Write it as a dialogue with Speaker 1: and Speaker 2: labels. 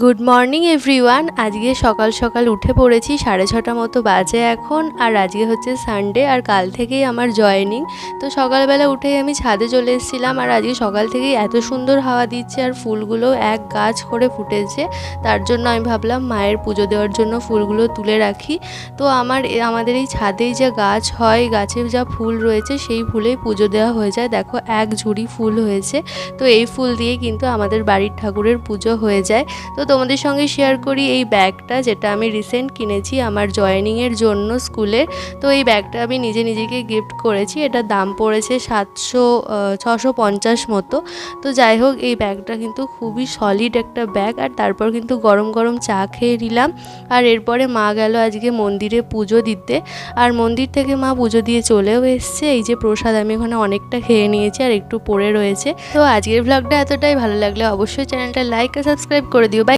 Speaker 1: Good morning everyone. আজকে সকাল সকাল উঠে পড়েছি, 6:30 মতো বাজে এখন। আর আজকে হচ্ছে সানডে, আর কাল থেকেই আমার জয়েনিং। তো সকালবেলা উঠেই আমি ছাদে চলে এসেছিলাম। আর আজকে সকাল থেকেই এত সুন্দর হাওয়া দিচ্ছে, আর ফুলগুলো এক গাছ করে ফুটেছে। তার জন্য আমি ভাবলাম মায়ের পুজো দেওয়ার জন্য ফুলগুলো তুলে রাখি। তো আমাদের এই ছাদেই যে গাছ হয়, গাছে যা ফুল রয়েছে সেই ফুলেই পুজো দেওয়া হয়ে যায়। দেখো এক ঝুড়ি ফুল হয়েছে। তো এই ফুল দিয়ে কিন্তু আমাদের বাড়ির ঠাকুরের পুজো হয়ে যায়। তো তোমাদের সঙ্গে শেয়ার করি এই ব্যাগটা, যেটা আমি রিসেন্ট কিনেছি আমার জয়েনিংয়ের জন্য স্কুলের। তো এই ব্যাগটা আমি নিজেকে গিফট করেছি। এটার দাম পড়েছে 650 মতো। তো যাই হোক, এই ব্যাগটা কিন্তু খুবই সলিড একটা ব্যাগ। আর তারপর কিন্তু গরম গরম চা খেয়ে নিলাম। আর এরপরে মা গেল আজকে মন্দিরে পুজো দিতে। আর মন্দির থেকে মা পুজো দিয়ে চলেও এসছে। এই যে প্রসাদ আমি ওখানে অনেকটা খেয়ে নিয়েছি, আর একটু পড়ে রয়েছে। তো আজকের ভ্লগটা এতটাই। ভালো লাগলে অবশ্যই চ্যানেলটা লাইক আর সাবস্ক্রাইব করে দিও। বাই।